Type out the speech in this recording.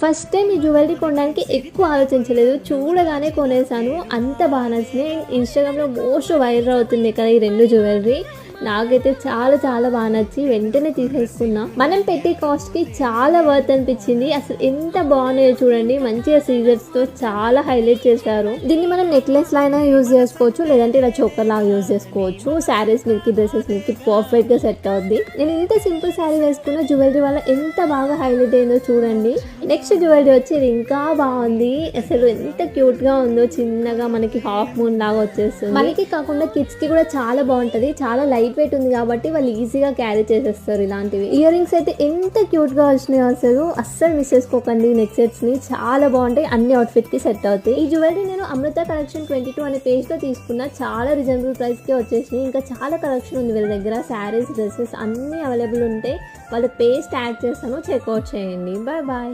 First time ఈ jewellery కొనడానికి ఎక్కువ ఆలోచించలేదు, చూడగానే కొనేసాను. అంత బాగా నచ్చినాయి. ఇన్స్టాగ్రామ్లో మోస్ట్ వైరల్ అవుతుంది కదా ఈ 2 జ్యువెలరీ. నాకైతే చాలా చాలా బాగా నచ్చి వెంటనే తీసేసుకున్నా. మనం పెట్టే కాస్ట్కి చాలా వర్త్ అనిపించింది. అసలు ఎంత బాగున్నాయో చూడండి, మంచిగా సీజర్స్తో చాలా హైలైట్ చేశారు. దీన్ని మనం నెక్లెస్ లాగా యూజ్ చేసుకోవచ్చు, లేదంటే ఇలా చోకర్ లాగా యూజ్ చేసుకోవచ్చు. శారీస్ మీదకి, డ్రెస్సెస్ మీదకి పర్ఫెక్ట్గా సెట్ అవుద్ది. నేను ఇంత సింపుల్ శారీ వేసుకున్న జ్యువెలరీ వల్ల ఎంత బాగా హైలైట్ అయిందో చూడండి. నెక్స్ట్ జ్యువెలరీ వచ్చి ఇది ఇంకా బాగుంది. అసలు ఎంత క్యూట్గా ఉందో, చిన్నగా మనకి హాఫ్ మూన్ లాగా వచ్చేస్తుంది. మనకి కాకుండా కిడ్స్కి కూడా చాలా బాగుంటుంది. చాలా లైట్ వెయిట్ ఉంది కాబట్టి వాళ్ళు ఈజీగా క్యారీ చేసేస్తారు ఇలాంటివి. ఇయర్ రింగ్స్ అయితే ఎంత క్యూట్ గా వచ్చినాయి, అస్సలు మిస్ చేసుకోకండి. నెక్ సెట్స్ ని చాలా బాగుంటాయి, అన్ని అవుట్ఫిట్ కి సెట్ అవుతాయి. ఈ జ్యువెలరీ నేను అమృత కలెక్షన్ 22 అనే పేజ్ లో తీసుకున్నా. చాలా రీజనబుల్ ప్రైస్ కి వచ్చేసినాయి. ఇంకా చాలా కలెక్షన్ ఉంది వీళ్ళ దగ్గర. శారీస్, డ్రెస్సెస్ అన్ని అవైలబుల్ ఉంటాయి. వాళ్ళ పేజ్ ట్యాగ్ చేస్తాను, చెక్అవుట్ చేయండి. Bye bye.